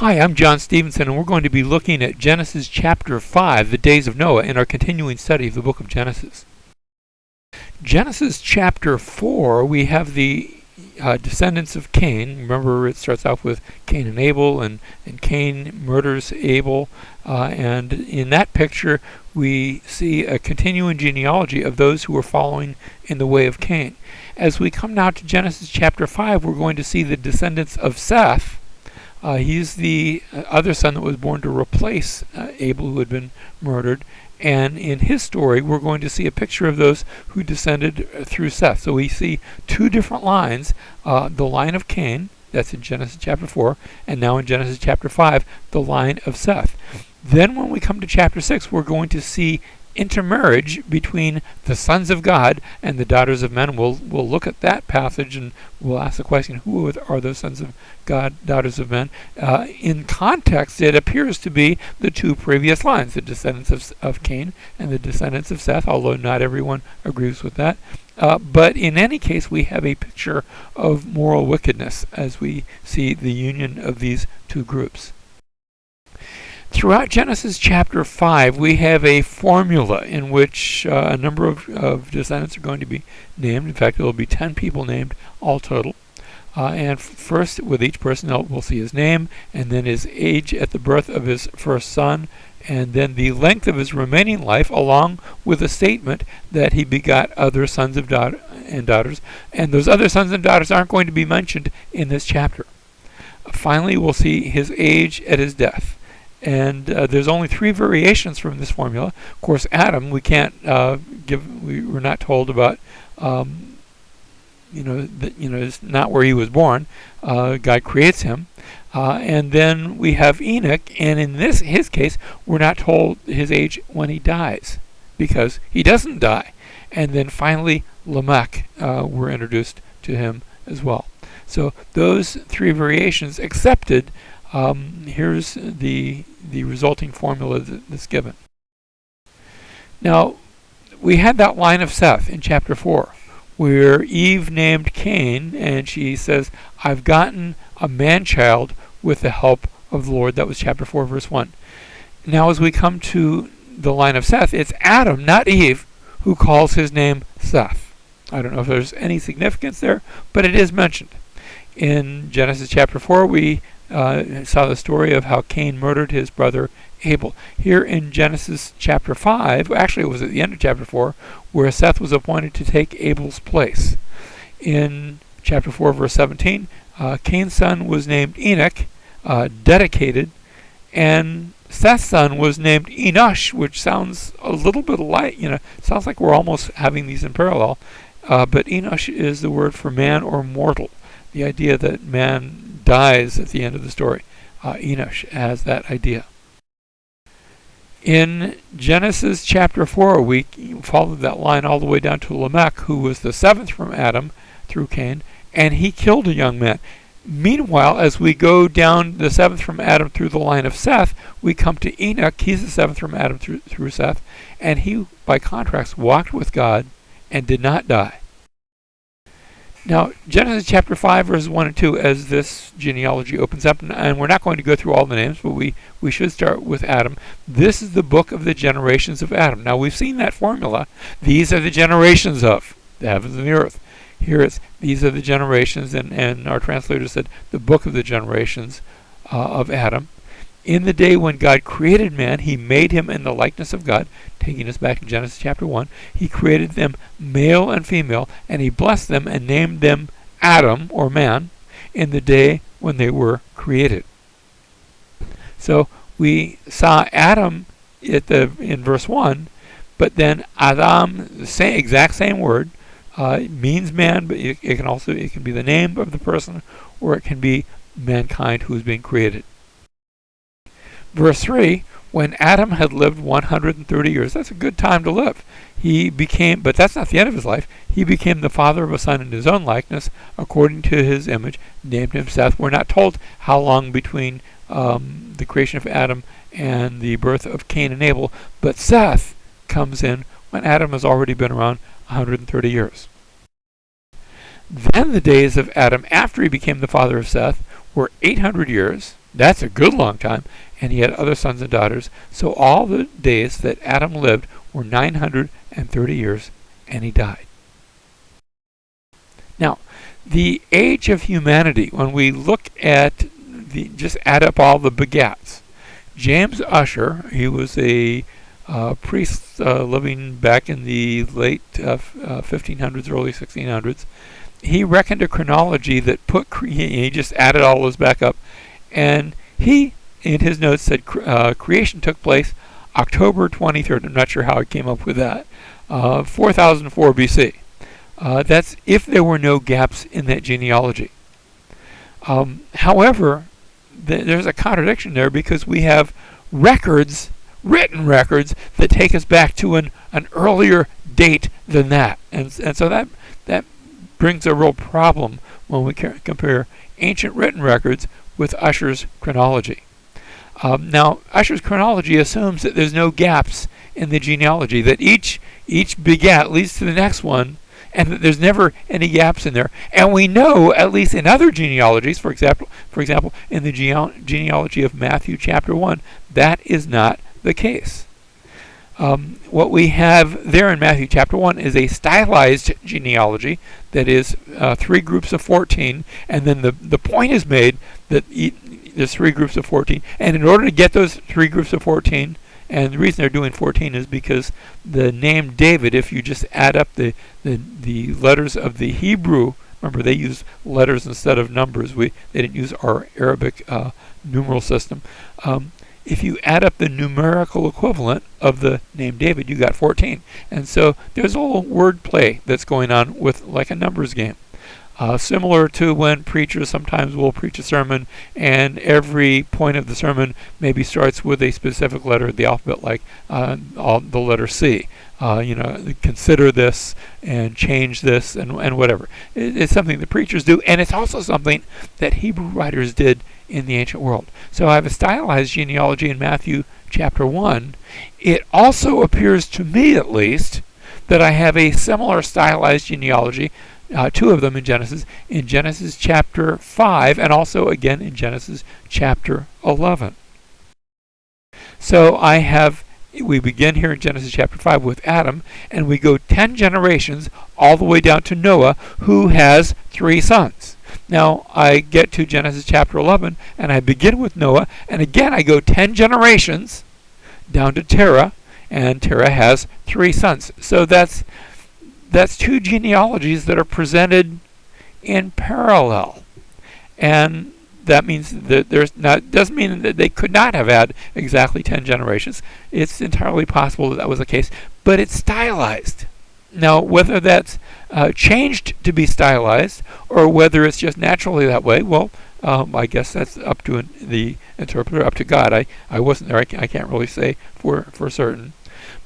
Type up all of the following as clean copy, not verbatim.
Hi, I'm John Stevenson, and we're going to be looking at Genesis chapter 5, the days of Noah, in our continuing study of the book of Genesis. Genesis chapter 4, we have the descendants of Cain. Remember, it starts off with Cain and Abel, and Cain murders Abel. And in that picture, we see a continuing genealogy of those who are following in the way of Cain. As we come now to Genesis chapter 5, we're going to see the descendants of Seth. He's the other son that was born to replace Abel, who had been murdered. And in his story, we're going to see a picture of those who descended through Seth. So we see two different lines. The line of Cain, that's in Genesis chapter 4, and now in Genesis chapter 5, the line of Seth. Then when we come to chapter 6, we're going to see intermarriage between the sons of God and the daughters of men. We'll look at that passage and we'll ask the question, who are those sons of God, daughters of men? In context, it appears to be the two previous lines, the descendants of Cain and the descendants of Seth, although not everyone agrees with that. But in any case, we have a picture of moral wickedness as we see the union of these two groups. Throughout Genesis chapter 5, we have a formula in which a number of descendants are going to be named. In fact, there will be 10 people named all total. And first, with each person, we'll see his name, and then his age at the birth of his first son, and then the length of his remaining life, along with a statement that he begot other sons and daughters. And those other sons and daughters aren't going to be mentioned in this chapter. Finally, we'll see his age at his death. And there's only 3 variations from this formula. Of course, Adam, we can't we're not told about, it's not where he was born. God creates him. And then we have Enoch, and in his case, we're not told his age when he dies, because he doesn't die. And then finally, Lamech, we're introduced to him as well. So those 3 variations accepted. Here's the resulting formula that's given. Now, we had that line of Seth in chapter 4, where Eve named Cain, and she says, I've gotten a man-child with the help of the Lord. That was chapter 4, verse 1. Now, as we come to the line of Seth, it's Adam, not Eve, who calls his name Seth. I don't know if there's any significance there, but it is mentioned. In Genesis chapter 4, we saw the story of how Cain murdered his brother Abel. Here in Genesis chapter 5, actually it was at the end of chapter 4, where Seth was appointed to take Abel's place. In chapter 4, verse 17, Cain's son was named Enoch, dedicated, and Seth's son was named Enosh, which sounds a little bit alike. Sounds like we're almost having these in parallel. But Enosh is the word for man or mortal. The idea that man dies at the end of the story. Enosh has that idea. In Genesis chapter 4, we followed that line all the way down to Lamech, who was the 7th from Adam through Cain, and he killed a young man. Meanwhile, as we go down the 7th from Adam through the line of Seth, we come to Enoch. He's the 7th from Adam through Seth, and he, by contrast, walked with God and did not die. Now, Genesis chapter 5, verses 1 and 2, as this genealogy opens up, and we're not going to go through all the names, but we should start with Adam. This is the book of the generations of Adam. Now, we've seen that formula. These are the generations of the heavens and the earth. Here it's, these are the generations, and our translator said, the book of the generations of Adam. In the day when God created man, he made him in the likeness of God, taking us back to Genesis chapter 1. He created them male and female, and he blessed them and named them Adam, or man, in the day when they were created. So we saw Adam in verse 1, but then Adam, the exact same word, means man, but it can be the name of the person, or it can be mankind who is being created. Verse 3, when Adam had lived 130 years, that's a good time to live. But that's not the end of his life. He became the father of a son in his own likeness, according to his image, named him Seth. We're not told how long between the creation of Adam and the birth of Cain and Abel, but Seth comes in when Adam has already been around 130 years. Then the days of Adam after he became the father of Seth were 800 years, That's a good long time. And he had other sons and daughters. So all the days that Adam lived were 930 years, and he died. Now, the age of humanity, when we look at just add up all the begats. James Ussher, he was a priest living back in the late 1500s, early 1600s. He reckoned a chronology that he just added all those back up, and he, in his notes, said creation took place October 23rd. I'm not sure how he came up with that. 4004 BC. That's if there were no gaps in that genealogy. However, there's a contradiction there, because we have records, written records, that take us back to an earlier date than that. And so that brings a real problem when we compare ancient written records with Ussher's chronology. Now, Ussher's chronology assumes that there's no gaps in the genealogy, that each begat leads to the next one, and that there's never any gaps in there. And we know, at least in other genealogies, for example, in the genealogy of Matthew chapter 1, that is not the case. What we have there in Matthew chapter 1 is a stylized genealogy that is 3 groups of 14, and then the point is made that there's 3 groups of 14, and in order to get those 3 groups of 14, and the reason they're doing 14 is because the name David, if you just add up the letters of the Hebrew, remember they use letters instead of numbers. They didn't use our Arabic numeral system. If you add up the numerical equivalent of the name David, you got 14. And so there's a little word play that's going on with like a numbers game. Similar to when preachers sometimes will preach a sermon, and every point of the sermon maybe starts with a specific letter of the alphabet, like the letter C. Consider this and change this and whatever. It's something the preachers do, and it's also something that Hebrew writers did in the ancient world. So I have a stylized genealogy in Matthew chapter 1. It also appears to me, at least, that I have a similar stylized genealogy, 2 of them in Genesis chapter 5, and also again in Genesis chapter 11. So we begin here in Genesis chapter 5 with Adam, and we go 10 generations all the way down to Noah, who has 3 sons. Now I get to Genesis chapter 11, and I begin with Noah, and again I go 10 generations down to Terah, and Terah has 3 sons. So that's 2 genealogies that are presented in parallel, and that means that doesn't mean that they could not have had exactly 10 generations. It's entirely possible that was the case, but it's stylized. Now, whether that's changed to be stylized or whether it's just naturally that way, well, I guess that's up to the interpreter, up to God. I wasn't there. I can't really say for certain.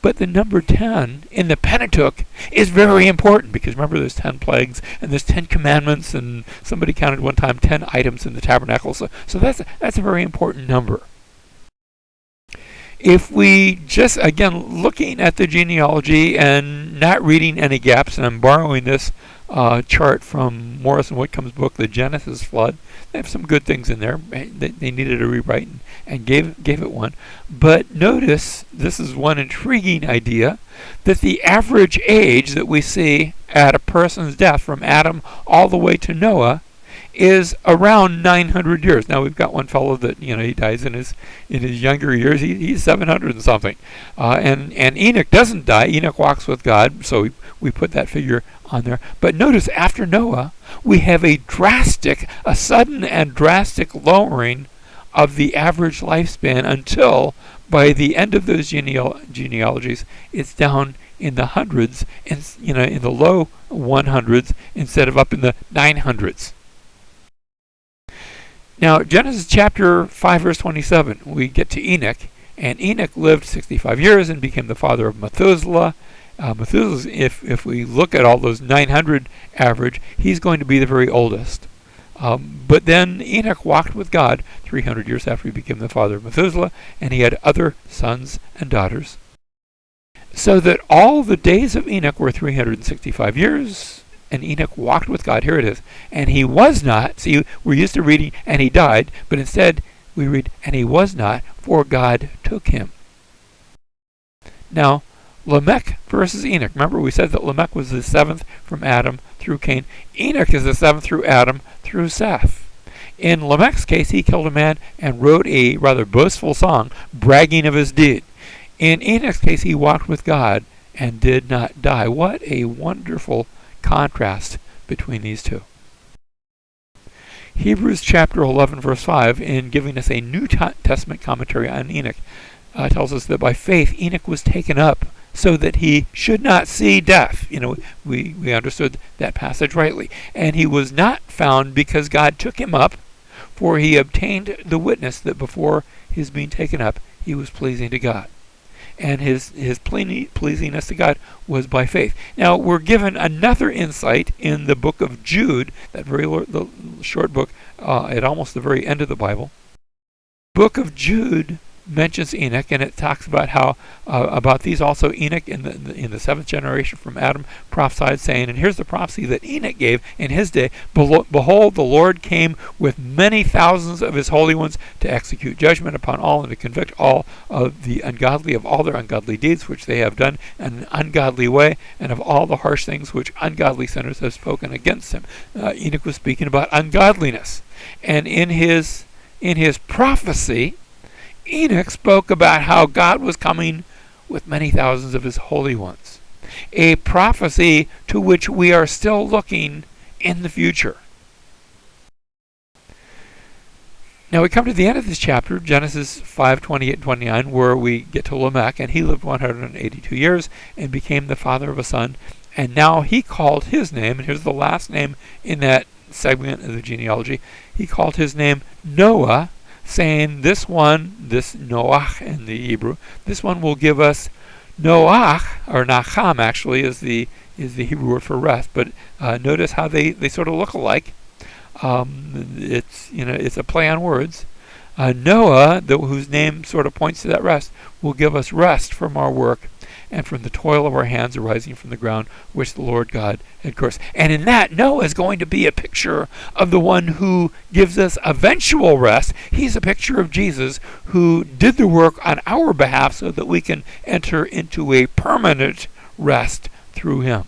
But the number 10 in the Pentateuch is very important, because remember there's 10 plagues and there's 10 commandments, and somebody counted one time 10 items in the tabernacle. So that's a very important number. If we just, again, looking at the genealogy and not reading any gaps, and I'm borrowing this chart from Morris and Whitcomb's book, The Genesis Flood. They have some good things in there. They needed a rewrite and gave it one. But notice, this is one intriguing idea, that the average age that we see at a person's death from Adam all the way to Noah is around 900 years. Now we've got one fellow that he dies in his younger years. He's 700 and something, and Enoch doesn't die. Enoch walks with God, so we put that figure on there. But notice after Noah, we have a sudden and drastic lowering of the average lifespan until by the end of those genealogies, it's down in the hundreds, in the low 100s instead of up in the 900s. Now, Genesis chapter 5, verse 27, we get to Enoch, and Enoch lived 65 years and became the father of Methuselah. Methuselah, if we look at all those 900 average, he's going to be the very oldest. But then Enoch walked with God 300 years after he became the father of Methuselah, and he had other sons and daughters. So that all the days of Enoch were 365 years, and Enoch walked with God. Here it is. And he was not, see, we're used to reading, and he died, but instead, we read, and he was not, for God took him. Now, Lamech versus Enoch. Remember, we said that Lamech was the seventh from Adam through Cain. Enoch is the seventh through Adam through Seth. In Lamech's case, he killed a man and wrote a rather boastful song bragging of his deed. In Enoch's case, he walked with God and did not die. What a wonderful contrast between these two. Hebrews chapter 11, verse 5, in giving us a New Testament commentary on Enoch, tells us that by faith Enoch was taken up so that he should not see death. We understood that passage rightly. And he was not found because God took him up, for he obtained the witness that before his being taken up, he was pleasing to God. And his pleasingness to God was by faith. Now, we're given another insight in the book of Jude, that very short book at almost the very end of the Bible. Book of Jude mentions Enoch, and it talks about how about these also. Enoch in the seventh generation from Adam prophesied, saying, and here's the prophecy that Enoch gave in his day: behold, the Lord came with many thousands of his holy ones to execute judgment upon all and to convict all of the ungodly of all their ungodly deeds which they have done in an ungodly way, and of all the harsh things which ungodly sinners have spoken against him. Enoch was speaking about ungodliness, and in his prophecy, Enoch spoke about how God was coming with many thousands of his holy ones. A prophecy to which we are still looking in the future. Now we come to the end of this chapter, Genesis 5:28 and 29, where we get to Lamech, and he lived 182 years and became the father of a son. And now he called his name, and here's the last name in that segment of the genealogy, he called his name Noah, saying this Noah in the Hebrew, this one will give us Noach, or Nacham actually is the Hebrew word for rest, but notice how they sort of look alike. It's a play on words. Noah, whose name sort of points to that rest, will give us rest from our work and from the toil of our hands arising from the ground which the Lord God had cursed. And in that, Noah is going to be a picture of the one who gives us eventual rest. He's a picture of Jesus, who did the work on our behalf so that we can enter into a permanent rest through him.